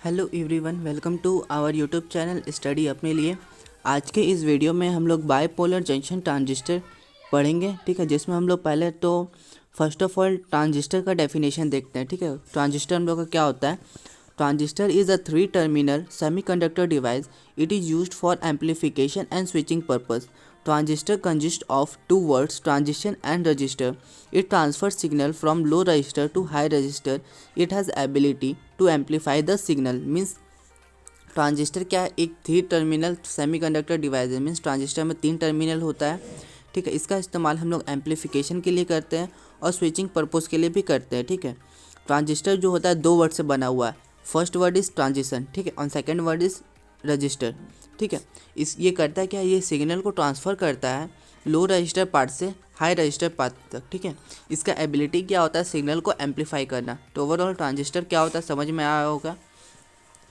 Hello everyone, welcome to our YouTube channel study अपने लिए। आज के इस वीडियो में हम लोग बाइपोलर जंक्शन ट्रांजिस्टर पढ़ेंगे। ठीक है, जिसमें हम लोग पहले तो फर्स्ट ऑफ ऑल ट्रांजिस्टर का डेफिनेशन देखते हैं। ठीक है, ट्रांजिस्टर हम लोग का क्या होता है। Transistor is a 3 terminal semiconductor device. It is used for amplification and switching purpose. Transistor consists of two words, transition and resistor. It transfers signal from low resistor to high resistor. It has ability to amplify the signal. Means transistor क्या है, एक 3 terminal semiconductor device है। Means transistor में 3 terminal होता है। ठीक है, इसका इस्तेमाल हम लोग एम्पलीफिकेशन के लिए करते हैं और स्विचिंग पर्पस के लिए भी करते हैं। ठीक है, ट्रांजिस्टर जो होता है 2 वर्ड से बना हुआ है। फर्स्ट वर्ड इज़ ट्रांजिशन, ठीक है, और सेकेंड वर्ड इज़ रजिस्टर। ठीक है, ये करता है क्या, ये सिग्नल को ट्रांसफ़र करता है लो रजिस्टर पार्ट से हाई रजिस्टर पार्ट तक। ठीक है, इसका एबिलिटी क्या होता है, सिग्नल को एम्पलीफाई करना। तो ओवरऑल ट्रांजिस्टर क्या होता है समझ में आया होगा।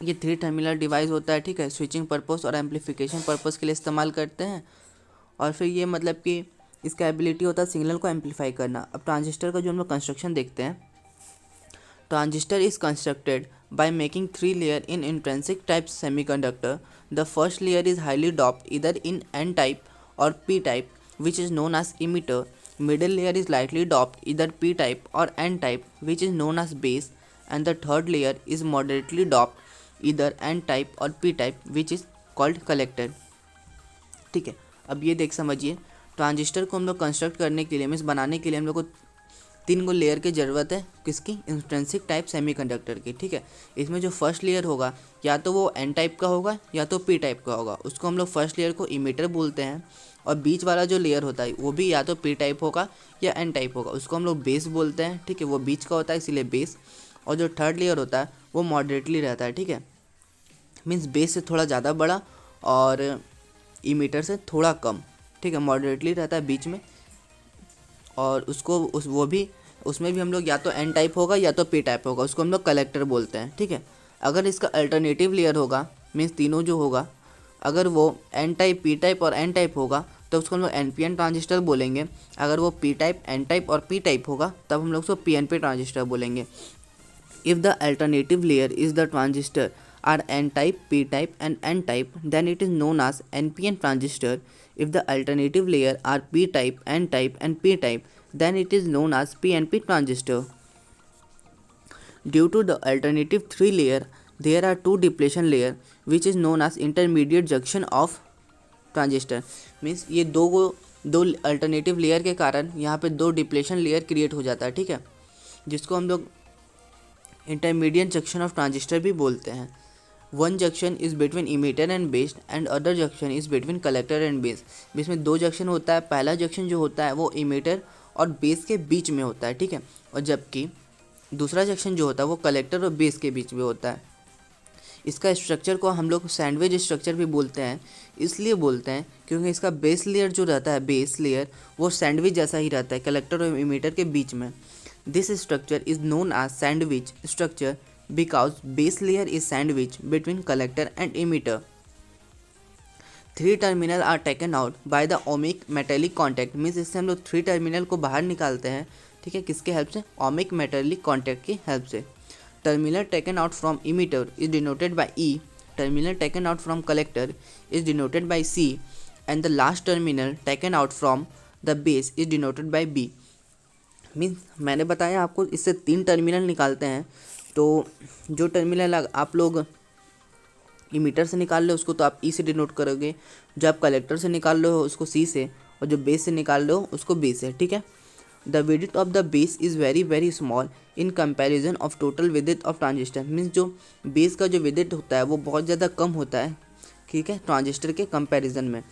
ये 3 टर्मिनल डिवाइस होता है। ठीक है, स्विचिंग पर्पस और एम्पलीफिकेशन पर्पस के लिए इस्तेमाल करते हैं। और फिर ये मतलब कि इसका एबिलिटी होता है सिग्नल को एम्पलीफाई करना। अब ट्रांजिस्टर का जो हम लोग कंस्ट्रक्शन देखते हैं। Transistor is constructed by making 3 layers in intrinsic type semiconductor. The first layer is highly doped either in N-type or P-type, which is known as emitter. Middle layer is lightly doped either P-type or N-type, which is known as base. And the third layer is moderately doped either N-type or P-type, which is called collector. ठीक है, अब ये देख समझिए, transistor को हम लोग construct करने के लिए मीन्स बनाने के लिए हम लोग को 3 गो लेयर की ज़रूरत है। किसकी, इंट्रिंसिक टाइप सेमीकंडक्टर की। ठीक है, इसमें जो फर्स्ट लेयर होगा या तो वो एन टाइप का होगा या तो पी टाइप का होगा। उसको हम लोग फर्स्ट लेयर को इमीटर बोलते हैं। और बीच वाला जो लेयर होता है वो भी या तो पी टाइप होगा या एन टाइप होगा। उसको हम लोग बेस बोलते हैं। ठीक है, वो बीच का होता है इसीलिए बेस। और जो थर्ड लेयर होता है वो मॉडरेटली रहता है। ठीक है, मीन्स बेस से थोड़ा ज़्यादा बड़ा और इमीटर से थोड़ा कम। ठीक है, मॉडरेटली रहता है बीच में। और उसमें भी हम लोग या तो एन टाइप होगा या तो पी टाइप होगा। उसको हम लोग कलेक्टर बोलते हैं। ठीक है, अगर इसका अल्टरनेटिव लेयर होगा मीन्स तीनों जो होगा, अगर वो एन टाइप पी टाइप और एन टाइप होगा तो उसको हम लोग एनपीएन ट्रांजिस्टर बोलेंगे। अगर वो पी टाइप एन टाइप और पी टाइप होगा तब हम लोग उसको पीएनपी ट्रांजिस्टर बोलेंगे। If the alternative layer is the transistor are n-type, p-type and n-type, then it is known as NPN transistor. If the alternative layer are p-type, n-type and p-type, then it is known as PNP transistor. Due to the alternative 3 layer, there are 2 depletion layer which is known as intermediate junction of transistor. Means ये दो alternative layer के कारण यहाँ पे 2 depletion layer create हो जाता है। ठीक है, जिसको हम लोग इंटरमीडिएट जंक्शन ऑफ ट्रांजिस्टर भी बोलते हैं। One junction is between emitter and base and other junction is between collector and base. इसमें 2 जंक्शन होता है। पहला जंक्शन जो होता है वो इमीटर और बेस के बीच में होता है। ठीक है, और जबकि दूसरा जंक्शन जो होता है वो कलेक्टर और बेस के बीच में होता है। इसका स्ट्रक्चर को हम लोग सैंडविच स्ट्रक्चर भी बोलते हैं। इसलिए बोलते हैं क्योंकि इसका बेस लेयर जो रहता है, बेस लेयर वो सैंडविच जैसा ही रहता है कलेक्टर और इमीटर के बीच में। This structure is known as sandwich structure because base layer is sandwiched between collector and emitter. 3 terminal are taken out by the ohmic metallic contact. Means इससे हम लोग 3 टर्मिनल को बाहर निकालते हैं। ठीक है, किसके हेल्प से, ohmic metallic contact की हेल्प से। Terminal taken out from emitter is denoted by E. Terminal taken out from collector is denoted by C. And the last terminal taken out from the base is denoted by B. Means मैंने बताया आपको इससे 3 terminal निकालते हैं। तो जो terminal आप लोग इमीटर से निकाल लो उसको तो आप ई से डिनोट करोगे, जो आप कलेक्टर से निकाल लो उसको सी से, और जो बेस से निकाल लो उसको बी से। ठीक है, the width of the base is very very small in comparison of total width of transistor. Means जो बेस का जो विड्थ होता है वो बहुत ज़्यादा कम होता है। ठीक है, ट्रांजिस्टर के कंपैरिजन में।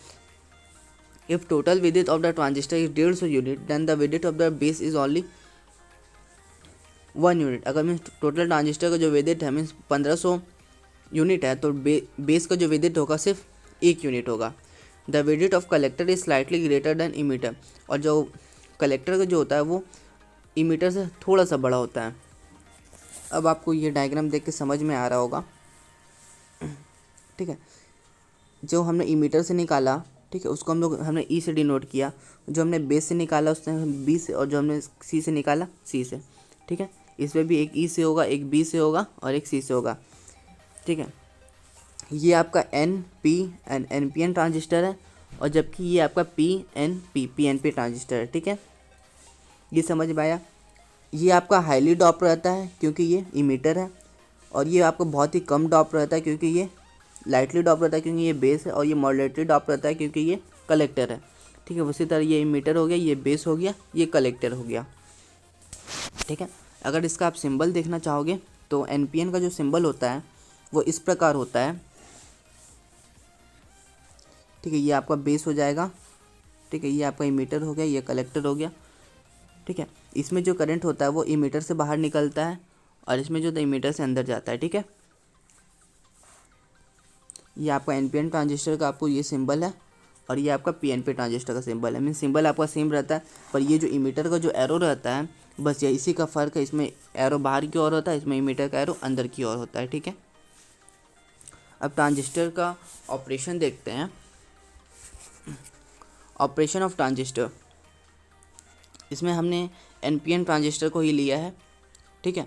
If total width of the transistor is 150 unit, then the width of the base is only 1 unit. अगर मीन्स टोटल ट्रांजिस्टर का जो विद्युत है मीन्स 1500 यूनिट है तो बेस का जो विद्युत होगा सिर्फ 1 यूनिट होगा। द विद्युत of collector is slightly greater than emitter. और जो कलेक्टर का जो होता है वो इमीटर से थोड़ा सा बड़ा होता है। अब आपको ये डायग्राम देख के समझ में आ रहा होगा। ठीक है, जो हमने इमीटर से निकाला, ठीक है, उसको हमने ई से डिनोट किया। जो हमने बेस से निकाला उसने बी से, और जो हमने सी से निकाला सी से। ठीक है, इसमें भी एक ई से होगा, एक बी से होगा और एक सी से होगा। ठीक है। ये आपका NPN ट्रांजिस्टर है और जबकि ये आपका PNP ट्रांजिस्टर है, ठीक है। ये समझ में आया। ये आपका हाईली डॉप रहता है क्योंकि ये इमीटर है, और ये आपको बहुत ही कम डॉप रहता है क्योंकि ये लाइटली डॉप रहता है क्योंकि ये बेस है, और ये मॉडरेटली डॉप रहता है क्योंकि ये कलेक्टर है, ठीक है। उसी तरह ये इमीटर हो गया, ये बेस हो गया, ये कलेक्टर हो गया, ठीक है। अगर इसका आप सिंबल देखना चाहोगे तो NPN का जो सिंबल होता है वो इस प्रकार होता है, ठीक है। ये आपका बेस हो जाएगा, ठीक है। ये आपका इमीटर हो गया, ये कलेक्टर हो गया, ठीक है। इसमें जो करंट होता है वो इमीटर से बाहर निकलता है और इसमें जो इमीटर से अंदर जाता है, ठीक है। ये आपका NPN ट्रांजिस्टर का आपको ये सिंबल है और ये आपका PNP ट्रांजिस्टर का सिंबल है। मीन सिंबल आपका सेम रहता है, पर ये जो इमीटर का जो एरो रहता है बस ये इसी का फ़र्क है। इसमें एरो बाहर की ओर होता है, इसमें इमीटर का एरो अंदर की ओर होता है, ठीक है। अब ट्रांजिस्टर का ऑपरेशन देखते हैं। ऑपरेशन ऑफ ट्रांजिस्टर, इसमें हमने NPN ट्रांजिस्टर को ही लिया है, ठीक है।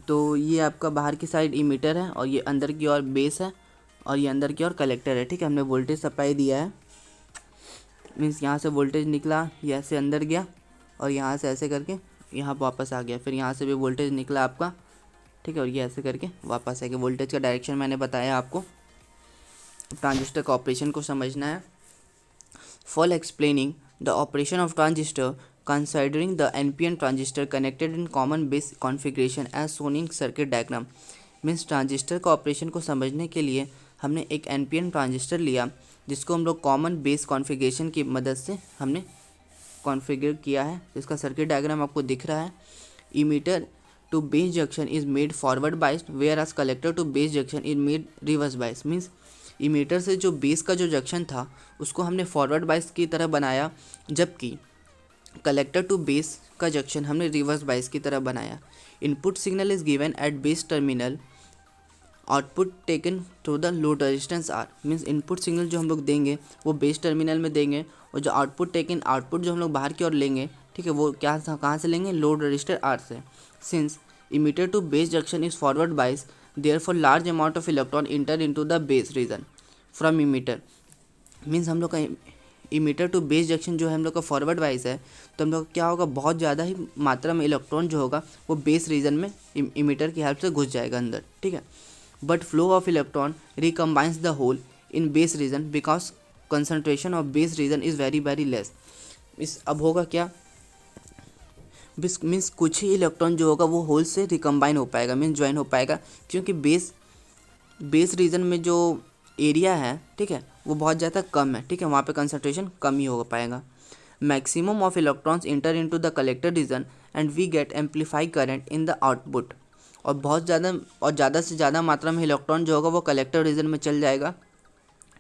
तो ये आपका बाहर की साइड इमीटर है और ये अंदर की ओर बेस है और ये अंदर की ओर कलेक्टर है, ठीक है। हमने वोल्टेज सप्लाई दिया है, मीन्स यहाँ से वोल्टेज निकला, ये ऐसे अंदर गया और यहाँ से ऐसे करके यहाँ वापस आ गया, फिर यहाँ से भी वोल्टेज निकला आपका, ठीक है, और ये ऐसे करके वापस आ गया। वोल्टेज का डायरेक्शन मैंने बताया आपको। ट्रांजिस्टर का ऑपरेशन को समझना है। For explaining the operation of transistor considering the NPN transistor connected in common base configuration as shown in circuit diagram। Means transistor का ऑपरेशन को समझने के लिए हमने एक NPN ट्रांजिस्टर लिया जिसको हम लोग कॉमन बेस कॉन्फ़िगरेशन की मदद से हमने कॉन्फ़िगर किया है। इसका सर्किट डायग्राम आपको दिख रहा है। Emitter to base junction is made forward biased whereas collector to base junction is made reverse biased. Means emitter से जो बेस का जो जंक्शन था उसको हमने फॉरवर्ड बाइस्ड की तरह बनाया, जबकि कलेक्टर टू बेस का जंक्शन हमने रिवर्स बाइस की तरह बनाया। Input signal is given at base terminal, output taken through the load resistance R. Means input signal जो हम लोग देंगे वो बेस टर्मिनल में देंगे और जो आउटपुट जो हम लोग बाहर की ओर लेंगे, ठीक है, वो क्या कहाँ से लेंगे, लोड रजिस्टर आर से। Since emitter to base junction is forward bias therefore large amount of electron enter into the base region from emitter. Means हम लोग का इमीटर टू बेस जंक्शन जो है हम लोग का फॉरवर्ड वाइज है, तो हम लोग क्या होगा, बहुत ज़्यादा ही मात्रा में इलेक्ट्रॉन जो होगा वो बेस रीजन में इमीटर की हेल्प से घुस जाएगा अंदर, ठीक है। But flow of electron recombines the hole in base region because concentration of base region is very very less. इस अब होगा क्या, मीन्स कुछ ही इलेक्ट्रॉन जो होगा वो होल से रिकम्बाइन हो पाएगा, मीन्स ज्वाइन हो पाएगा, क्योंकि बेस रीजन में जो एरिया है, ठीक है, वो बहुत ज़्यादा कम है, ठीक है, वहाँ पे कंसंट्रेशन कम ही हो पाएगा। Maximum of electrons enter into the collector region and we get amplify current in the output. और बहुत ज़्यादा से ज़्यादा मात्रा में इलेक्ट्रॉन जो होगा वो कलेक्टर रीजन में चल जाएगा,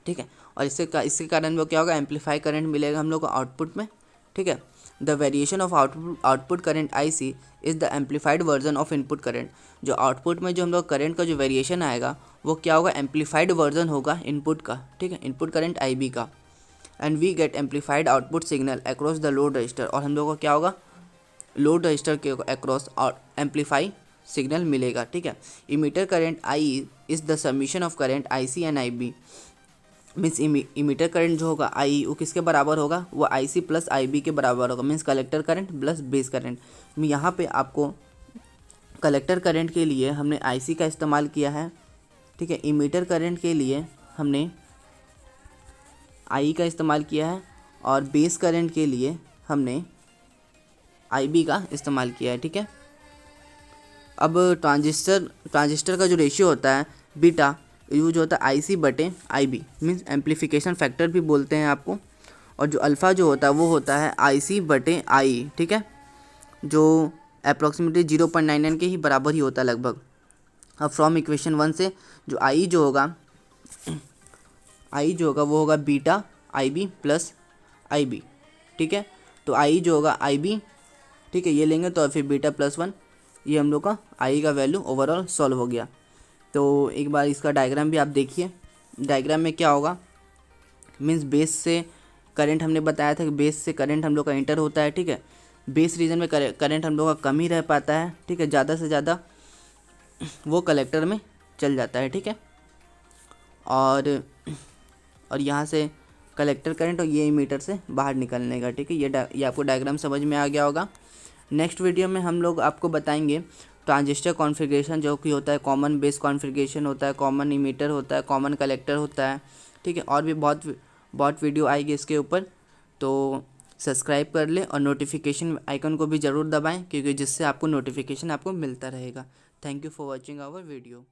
ठीक है, और इसके कारण वो क्या होगा, एम्पलीफाई करंट मिलेगा हम लोग को आउटपुट में, ठीक है। The variation of output current IC is the amplified version of input current. जो आउटपुट में जो हम लोग करंट का जो वेरिएशन आएगा वो क्या होगा, एम्पलीफाइड वर्जन होगा इनपुट का, ठीक है, इनपुट करंट IB का। And we get amplified output signal across the load resistor. और हम लोग को क्या होगा, लोड रजिस्टर के अक्रॉस और एम्पलीफाई सिग्नल मिलेगा, ठीक है। Emitter current IE is the summation of current IC and IB। Means emitter current जो होगा IE वो किसके बराबर होगा, वो IC प्लस IB के बराबर होगा, means collector current plus base current. यहाँ पे आपको कलेक्टर करंट के लिए हमने IC का इस्तेमाल किया है, ठीक है। इमीटर करंट के लिए हमने IE का इस्तेमाल किया है और बेस करंट के लिए हमने IB का इस्तेमाल किया है, ठीक है। अब ट्रांजिस्टर का जो रेशियो होता है बीटा यूज होता है IC बटे IB, मीन्स एम्पलीफिकेशन फैक्टर भी बोलते हैं आपको। और जो अल्फ़ा जो होता है वो होता है IC बटे IE, ठीक है, जो अप्रॉक्सीमेटली 0.99 के ही बराबर ही होता है लगभग। अब फ्रॉम इक्वेशन 1 से जो IE जो होगा वो होगा बीटा IB प्लस IB, ठीक है। तो IE जो होगा IB, ठीक है, ये लेंगे तो फिर बीटा प्लस 1, ये हम लोग का IE का वैल्यू ओवरऑल सॉल्व हो गया। तो एक बार इसका डायग्राम भी आप देखिए। डायग्राम में क्या होगा, मीन्स बेस से करंट हमने बताया था कि बेस से करंट हम लोग का इंटर होता है, ठीक है। बेस रीजन में करंट हम लोग का कम ही रह पाता है, ठीक है, ज़्यादा से ज़्यादा वो कलेक्टर में चल जाता है, ठीक है। और यहाँ से कलेक्टर करंट और ये मीटर से बाहर निकलने का, ठीक है। ये आपको डायग्राम समझ में आ गया होगा। नेक्स्ट वीडियो में हम लोग आपको बताएंगे ट्रांजिस्टर कॉन्फ़िगरेशन, जो कि होता है कॉमन बेस कॉन्फ़िगरेशन होता है, कॉमन इमीटर होता है, कॉमन कलेक्टर होता है, ठीक है। और भी बहुत वीडियो आएगी इसके ऊपर, तो सब्सक्राइब कर लें और नोटिफिकेशन आइकन को भी ज़रूर दबाएं, क्योंकि जिससे आपको नोटिफिकेशन आपको मिलता रहेगा। Thank you for watching our video.